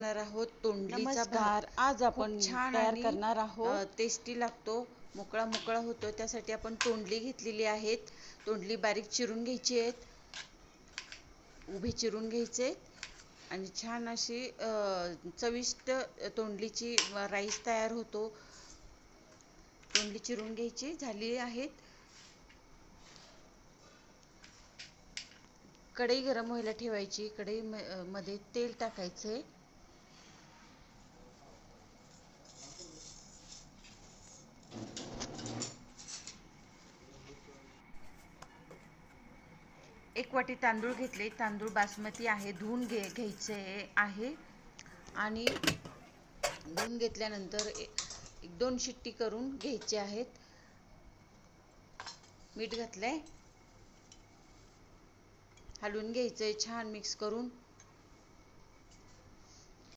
आहोत तोंडलीचा भात। नमस्कार, आज आपण खूप छान तयार आणि करणार आहोत टेस्टी लागतो, मोकळा मोकळा होतो। त्यासाठी आपण तोंडली घेतलेली आहेत। तोंडली बारीक चिरून घ्यायची आहेत, उभे चिरून घ्यायचे आणि छान अशी चविष्ट तोंडलीची राईस तयार होतो। तोंडली चिरून घ्यायची झाली आहेत। कढई गरम व्हायला ठेवायची। कढई मध्ये तेल टाकायचे। एक वाटी तांदूळ घेतले। तांदूळ बासमती आहे, धुवून घ्यायचे आहे आणि धुवून घेतल्यानंतर एक दोन शिट्टी करून घ्यायचे आहेत। मीठ घातलंय, हलवून घ्यायचंय छान मिक्स करून।